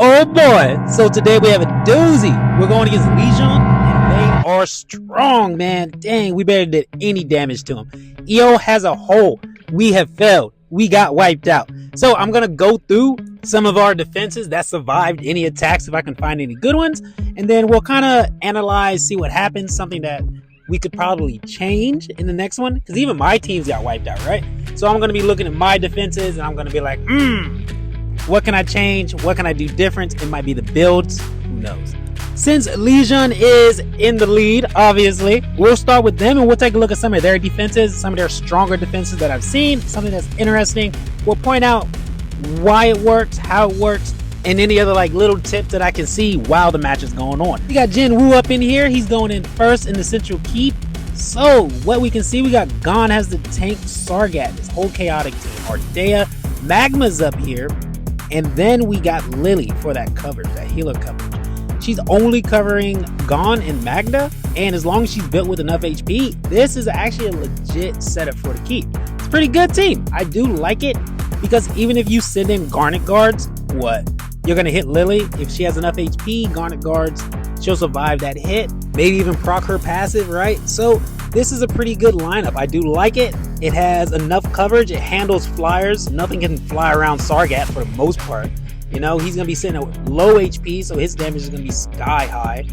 Oh boy, so today we have a doozy. We're going against Legiao, and they are strong, man. Dang, we barely did any damage to them. EO has a hole. We have failed. We got wiped out. So I'm going to go through some of our defenses that survived any attacks if I can find any good ones. And then we'll kind of analyze, see what happens, something that we could probably change in the next one. Because even my teams got wiped out, right? So I'm going to be looking at my defenses and I'm going to be like, what can I change? What can I do different? It might be the builds. Who knows? Since Legiao is in the lead, obviously, we'll start with them and we'll take a look at some of their defenses, some of their stronger defenses that I've seen, something that's interesting. We'll point out why it works, how it works, and any other like little tips that I can see while the match is going on. We got Jin Woo up in here. He's going in first in the central keep. So what we can see, we got Gon has the tank Sargat, this whole chaotic team. Ardea, Magma's up here. And then we got Lily for that coverage, that healer coverage. She's only covering Gon and Magda, and as long as she's built with enough HP, this is actually a legit setup for the keep. It's a pretty good team. I do like it, because even if you send in Garnet guards, you're going to hit Lily. If she has enough HP, Garnet guards, she'll survive that hit, maybe even proc her passive, right? So this is a pretty good lineup. I do like it. It has enough coverage. It handles flyers. Nothing can fly around Sargat for the most part. You know, he's going to be sitting at low HP, so his damage is going to be sky high.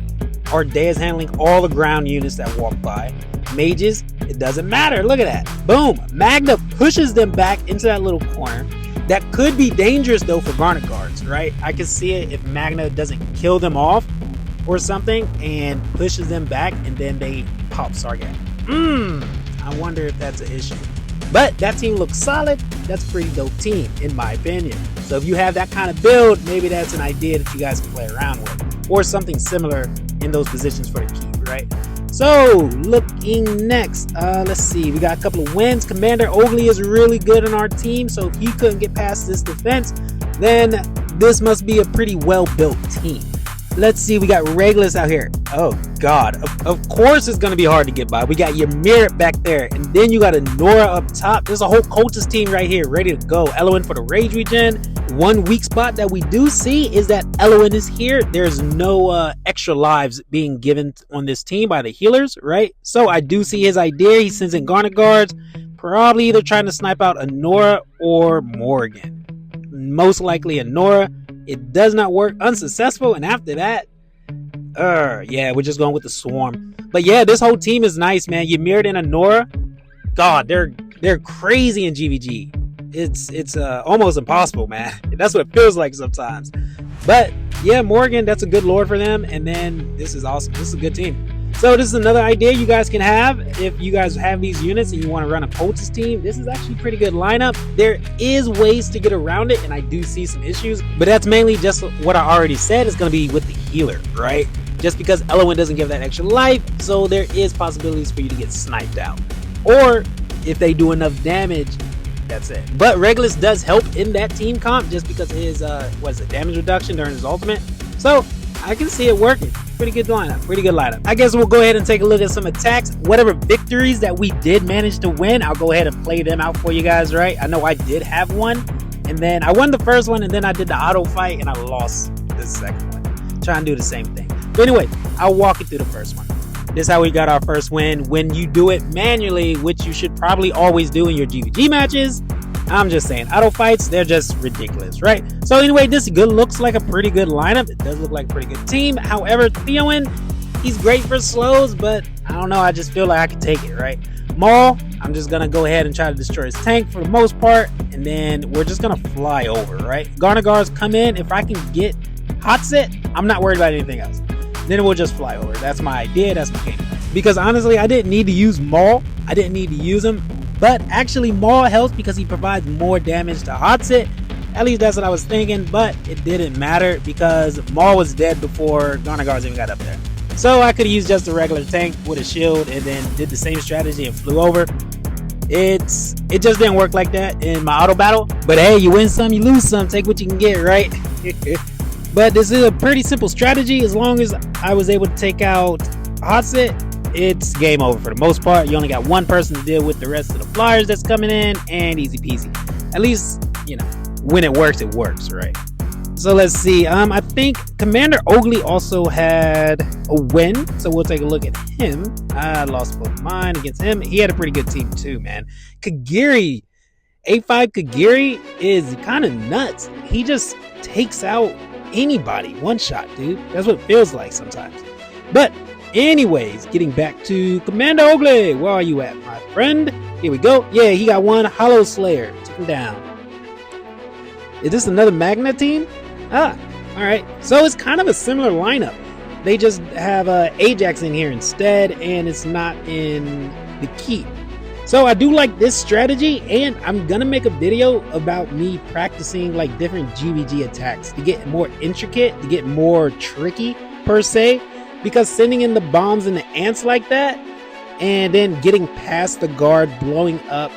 Ardea is handling all the ground units that walk by. Mages, it doesn't matter. Look at that. Boom. Magna pushes them back into that little corner. That could be dangerous, though, for Garnet guards, right? I can see it if Magna doesn't kill them off or something and pushes them back, and then they pop Sargat. I wonder if that's an issue. But that team looks solid. That's a pretty dope team, in my opinion. So if you have that kind of build, maybe that's an idea that you guys can play around with. Or something similar in those positions for the keep, right? So, looking next, let's see. We got a couple of wins. Commander Oakley is really good on our team. So if he couldn't get past this defense, then this must be a pretty well-built team. Let's see, we got Regulus out here. Oh, God. Of course it's going to be hard to get by. We got Ymir back there. And then you got a Nora up top. There's a whole cultist team right here ready to go. Eloin for the Rage Regen. One weak spot that we do see is that Eloin is here. There's no extra lives being given on this team by the healers, right? So I do see his idea. He sends in Garnet guards. Probably either trying to snipe out a Nora or Morgan. Most likely a Nora. It does not work, unsuccessful, and after that, yeah, we're just going with the swarm. But yeah, this whole team is nice, man. Ymir and Anora, God, they're crazy in GVG. It's almost impossible, man. That's what it feels like sometimes. But yeah, Morgan, that's a good lord for them. And then this is awesome. This is a good team. So this is another idea you guys can have if you guys have these units and you want to run a cultist team. This is actually a pretty good lineup. There is ways to get around it, and I do see some issues, but that's mainly just what I already said is going to be with the healer, right? Just because Eloin doesn't give that extra life, so there is possibilities for you to get sniped out. Or if they do enough damage, that's it. But Regulus does help in that team comp just because of his damage reduction during his ultimate. So I can see it working. Pretty good lineup. I guess we'll go ahead and take a look at some attacks. Whatever victories that we did manage to win, I'll go ahead and play them out for you guys, right? I know I did have one, and then I won the first one, and then I did the auto fight, and I lost the second one. Try and do the same thing. But anyway, I'll walk you through the first one. This is how we got our first win. When you do it manually, which you should probably always do in your GVG matches, I'm just saying, auto fights, they're just ridiculous, right? So anyway, this looks like a pretty good lineup. It does look like a pretty good team. However, Theowen, he's great for slows, but I don't know, I just feel like I can take it, right? Maul, I'm just going to go ahead and try to destroy his tank for the most part, and then we're just going to fly over, right? Garnet guards come in. If I can get hot set, I'm not worried about anything else. Then we'll just fly over. That's my idea. That's my game. Because honestly, I didn't need to use Maul. I didn't need to use him. But actually, Maul helps because he provides more damage to Hotset. At least that's what I was thinking, but it didn't matter because Maul was dead before Garnet guards even got up there. So I could have used just a regular tank with a shield and then did the same strategy and flew over. It just didn't work like that in my auto battle. But hey, you win some, you lose some. Take what you can get, right? But this is a pretty simple strategy. As long as I was able to take out Hotset, it's game over for the most part. You only got one person to deal with the rest of the flyers that's coming in, and easy peasy. At least, you know, when it works, right? So let's see. I think Commander Oakley also had a win. So we'll take a look at him. I lost both mine against him. He had a pretty good team too, man. Kagiri, A5 Kagiri is kind of nuts. He just takes out anybody one shot, dude. That's what it feels like sometimes. But anyways, getting back to Commander Oakley. Where are you at, my friend? Here we go. Yeah, he got one. Hollow Slayer. Took him down. Is this another Magna team? Ah, alright. So it's kind of a similar lineup. They just have Ajax in here instead, and it's not in the keep. So I do like this strategy, and I'm gonna make a video about me practicing like different GVG attacks to get more intricate, to get more tricky per se, because sending in the bombs and the ants like that, and then getting past the guard, blowing up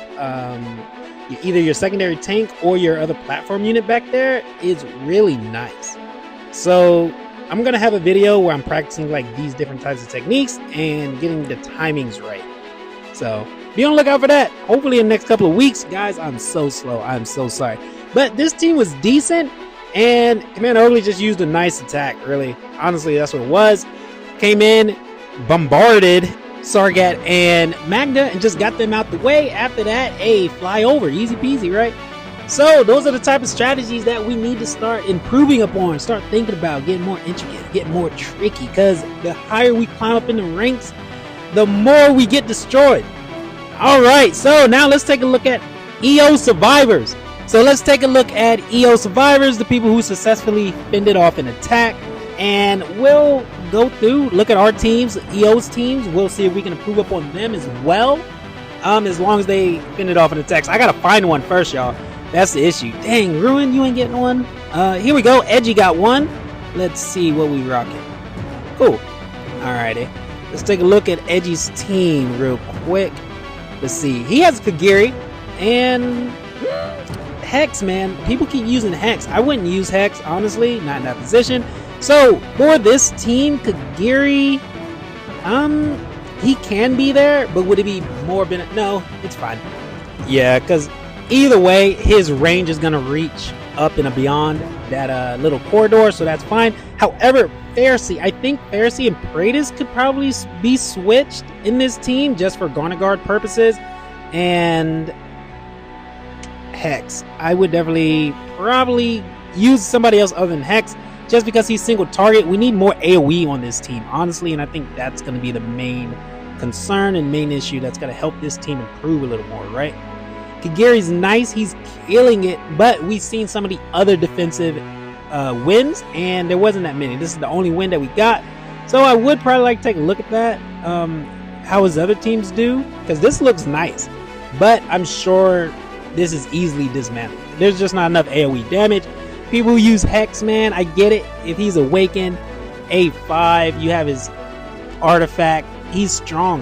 either your secondary tank or your other platform unit back there is really nice. So I'm gonna have a video where I'm practicing like these different types of techniques and getting the timings right. So be on the lookout for that. Hopefully in the next couple of weeks. Guys, I'm so slow. I'm so sorry. But this team was decent, and Commander Oakley just used a nice attack, really. Honestly, that's what it was. Came in, bombarded Sargat and Magna, and just got them out the way. After that, hey, fly over. Easy peasy, right? So those are the type of strategies that we need to start improving upon, start thinking about, getting more intricate, getting more tricky, because the higher we climb up in the ranks, the more we get destroyed. All right, so now let's take a look at EO survivors. So let's take a look at EO survivors, the people who successfully fended off an attack, and we'll go through, look at our teams, EO's teams. We'll see if we can improve upon them as well, as long as they fended off an attack. So I gotta find one first, y'all. That's the issue. Dang, Ruin, you ain't getting one. Here we go. Edgy got one. Let's see what we rocking. Cool. Alrighty. Let's take a look at Edgy's team real quick. Let's see. He has Kagiri and Hex, man. People keep using Hex. I wouldn't use Hex, honestly. Not in that position. So, for this team, Kagiri, he can be there, but would it be more no, it's fine. Yeah, because either way, his range is going to reach up and beyond that little corridor, so that's fine. However, Pharisee, I think Pharisee and Praetus could probably be switched in this team just for Garnet Guard purposes. And Hex, I would definitely probably use somebody else other than Hex, just because he's single target. We need more AoE on this team, honestly, and I think that's going to be the main concern and main issue that's going to help this team improve a little more, right? Kagiri's nice, he's killing it, but we've seen some of the other defensive wins, and there wasn't that many. This is the only win that we got, so I would probably like to take a look at that, how his other teams do, because this looks nice, but I'm sure this is easily dismantled. There's just not enough AoE damage. People who use Hex, man, I get it. If he's awakened, A5, you have his artifact. He's strong,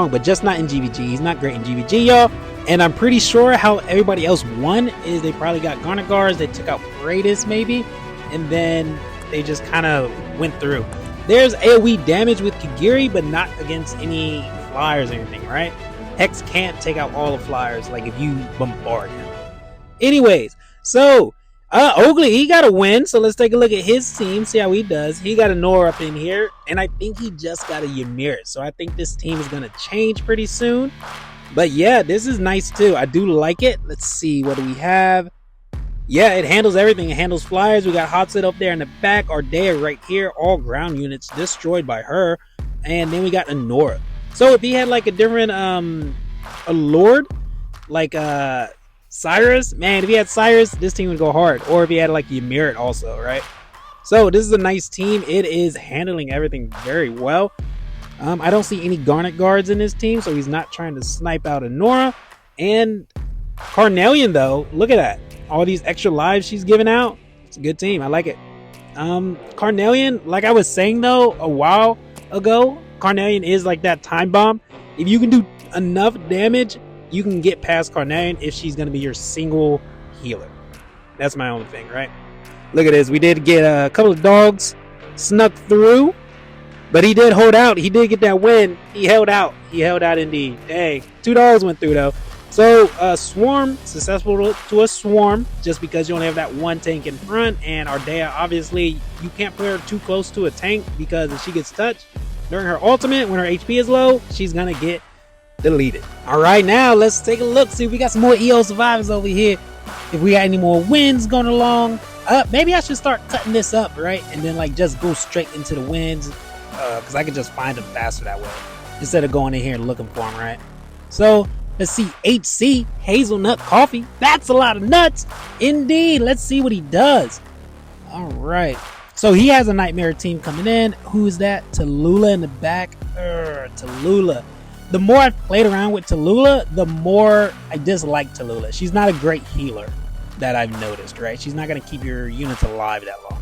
but just not in GVG. He's not great in GVG, y'all. And I'm pretty sure how everybody else won is they probably got Garnet Guards, they took out Praetus maybe, and then they just kind of went through. There's AoE damage with Kagiri, but not against any flyers or anything, right? Hex can't take out all the flyers, like if you bombard him. Anyways, so Oakley, he got a win, so let's take a look at his team, see how he does. He got a Nora up in here, and I think he just got a Ymir, so I think this team is going to change pretty soon. But yeah, this is nice too. I do like it. Let's see, what do we have? Yeah, it handles everything. It handles flyers. We got Hotset up there in the back. Ardea right here. All ground units destroyed by her. And then we got a Nora. So if he had like a different a Lord, like Cyrus, man, if he had Cyrus, this team would go hard. Or if he had like Ymir also, right? So this is a nice team. It is handling everything very well. I don't see any Garnet Guards in this team, so he's not trying to snipe out a Nora. And Carnelian, though, look at that. All these extra lives she's giving out. It's a good team. I like it. Carnelian, like I was saying, though, a while ago, Carnelian is like that time bomb. If you can do enough damage, you can get past Carnelian if she's going to be your single healer. That's my only thing, right? Look at this. We did get a couple of dogs snuck through. But he did hold out. He did get that win. He held out. He held out indeed. Hey, $2 went through though. So Swarm, successful to a Swarm, just because you only have that one tank in front, and Ardea, obviously, you can't put her too close to a tank, because if she gets touched during her ultimate, when her HP is low, she's gonna get deleted. Alright, now let's take a look, see if we got some more EO survivors over here, if we got any more wins going along. Maybe I should start cutting this up, right, and then like just go straight into the wins, because I can just find them faster that way, instead of going in here and looking for them, right? So let's see, HC, Hazelnut Coffee. That's a lot of nuts. Indeed. Let's see what he does. All right. So he has a Nightmare team coming in. Who's that? Tallulah in the back. Tallulah. The more I've played around with Tallulah, the more I dislike Tallulah. She's not a great healer, that I've noticed, right? She's not going to keep your units alive that long.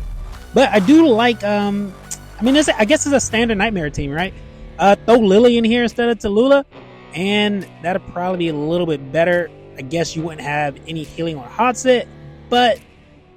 But I do like, I mean, I guess it's a standard Nightmare team, right? Throw Lily in here instead of Tallulah, and that'll probably be a little bit better. I guess you wouldn't have any healing on hot set, but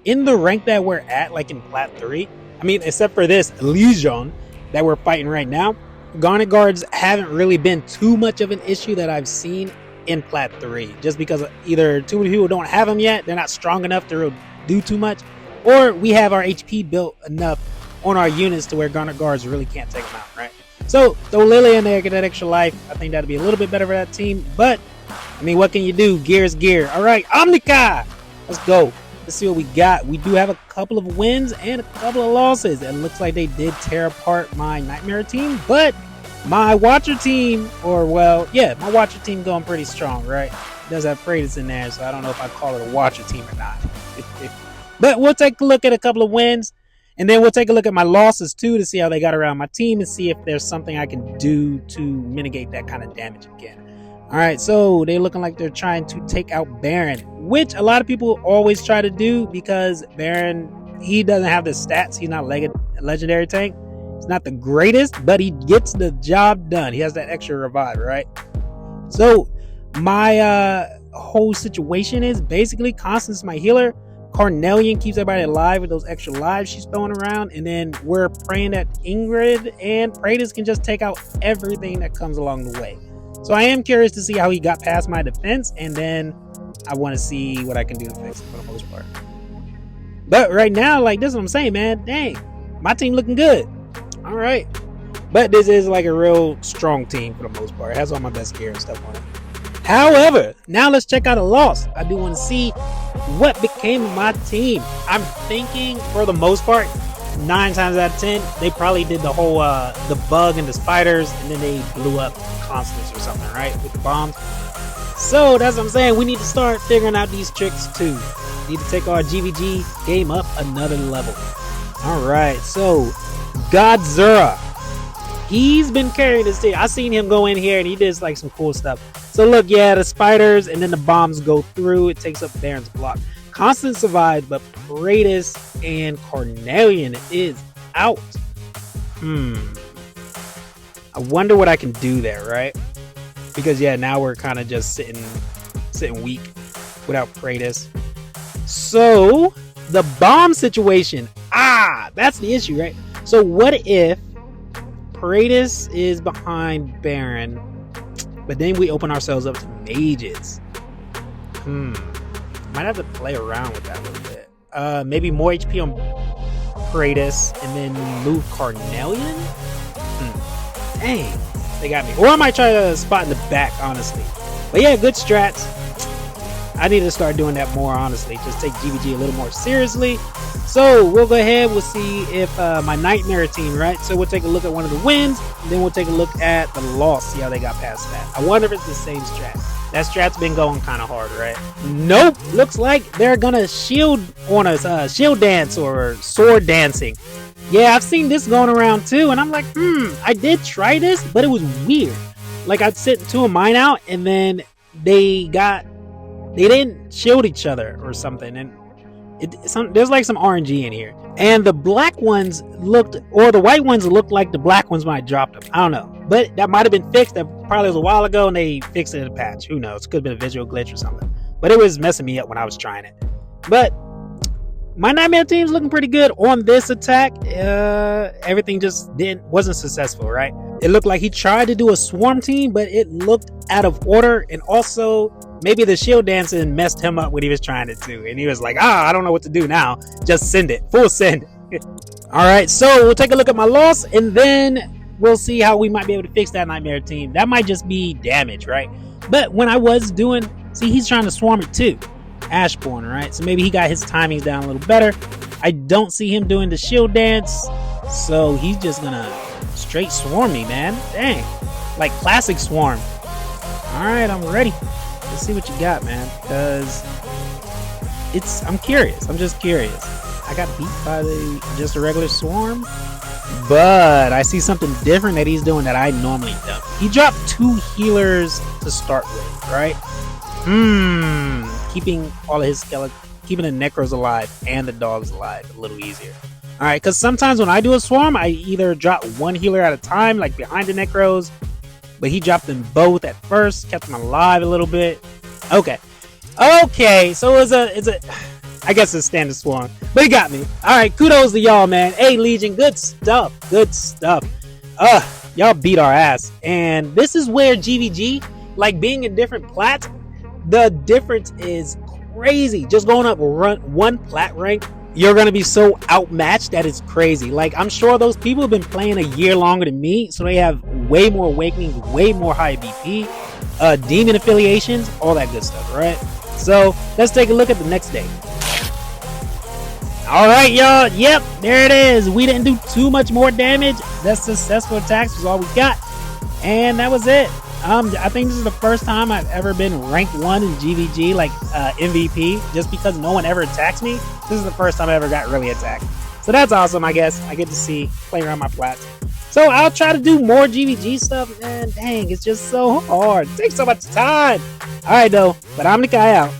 in the rank that we're at, like in Plat 3, I mean, except for this Legion that we're fighting right now, Garnet Guards haven't really been too much of an issue that I've seen in Plat 3, just because either too many people don't have them yet, they're not strong enough to do too much, or we have our HP built enough on our units to where Garnet Guards really can't take them out, right? So throw Lily in there, get that extra life. I think that'd be a little bit better for that team, but I mean, what can you do? Gear is gear. All right, Omnica, let's go. Let's see what we got. We do have a couple of wins and a couple of losses. It looks like they did tear apart my Nightmare team, but my Watcher team, or well, yeah, my Watcher team going pretty strong, right? It does have Freitas in there, so I don't know if I call it a Watcher team or not. But we'll take a look at a couple of wins, and then we'll take a look at my losses too, to see how they got around my team and see if there's something I can do to mitigate that kind of damage again. All right, so they're looking like they're trying to take out Baron, which a lot of people always try to do, because Baron, he doesn't have the stats. He's not a legendary tank. He's not the greatest, but he gets the job done. He has that extra revive, right? So my whole situation is basically Constance, my healer. Carnelian keeps everybody alive with those extra lives she's throwing around, and then we're praying that Ingrid and Freitas can just take out everything that comes along the way. So I am curious to see how he got past my defense, and then I want to see what I can do to fix it for the most part. But right now, like, this is what I'm saying, man. Dang, my team looking good. All right, but this is like a real strong team for the most part. It has all my best gear and stuff on it. However, now let's check out a loss. I do want to see what became of my team. I'm thinking, for the most part, 9 times out of 10, they probably did the whole the bug and the spiders, and then they blew up Constance or something, right, with the bombs. So that's what I'm saying. We need to start figuring out these tricks too. We need to take our GVG game up another level. All right, so Godzilla, he's been carrying this team. I seen him go in here and he did like some cool stuff. So look, yeah, the spiders and then the bombs go through. It takes up Baron's block. Constance survived, but Freitas and Carnelian is out. I wonder what I can do there, right? Because yeah, now we're kind of just sitting weak without Freitas. So the bomb situation, that's the issue, right? So what if Freitas is behind Baron, but then we open ourselves up to mages? Might have to play around with that a little bit. Maybe more HP on Freitas and then move Carnelian? Dang, they got me. Or I might try to spot in the back, honestly. But yeah, good strats. I need to start doing that more, honestly. Just take GVG a little more seriously. So we'll go ahead. We'll see if my Nightmare team, right? So we'll take a look at one of the wins. And then we'll take a look at the loss. See how they got past that. I wonder if it's the same strat. That strat's been going kind of hard, right? Nope. Looks like they're gonna shield on us. Shield dance or sword dancing. Yeah, I've seen this going around too. And I'm like, I did try this, but it was weird. Like, I'd sit two of mine out and then they didn't shield each other or something. And there's like some RNG in here. And the black ones or the white ones looked like the black ones when I dropped them. I don't know. But that might have been fixed. That probably was a while ago and they fixed it in a patch. Who knows? Could have been a visual glitch or something. But it was messing me up when I was trying it. But My Nightmare team's looking pretty good on this attack. Everything just wasn't successful, right? It looked like he tried to do a swarm team, but it looked out of order. And also, maybe the shield dancing messed him up when he was trying to do. And he was like, I don't know what to do now. Just send it. Full send. All right, so we'll take a look at my loss, and then we'll see how we might be able to fix that Nightmare team. That might just be damage, right? But when I was doing, see, he's trying to swarm it too. Ashbourne, right? So maybe he got his timings down a little better. I don't see him doing the shield dance, so he's just gonna straight swarm me, man. Dang, like classic swarm. All right, I'm ready. Let's see what you got, man, because I'm curious. I'm just curious. I got beat by just a regular swarm, but I see something different that he's doing that I normally don't. He dropped 2 healers to start with, right? Keeping all of his skeletons, keeping the necros alive and the dogs alive a little easier. All right, because sometimes when I do a swarm, I either drop 1 healer at a time, like behind the necros, but he dropped them both at first, kept them alive a little bit. Okay, so it's a, I guess it's a standard swarm, but he got me. All right, kudos to y'all, man. Hey, Legion, good stuff. Y'all beat our ass, and this is where GVG, like being in different plats, the difference is crazy. Just going up 1 plat rank, you're gonna be so outmatched that it's crazy. Like, I'm sure those people have been playing a year longer than me, so they have way more awakenings, way more high BP, demon affiliations, all that good stuff, right? So let's take a look at the next day. All right, y'all. Yep, there it is. We didn't do too much more damage. That successful attacks was all we got, and that was it. I think this is the first time I've ever been ranked 1 in GVG, like MVP, just because no one ever attacks me. This is the first time I ever got really attacked. So that's awesome, I guess. I get to play around my plats. So I'll try to do more GVG stuff, man. Dang, it's just so hard. It takes so much time. All right, though, but I'm the guy out.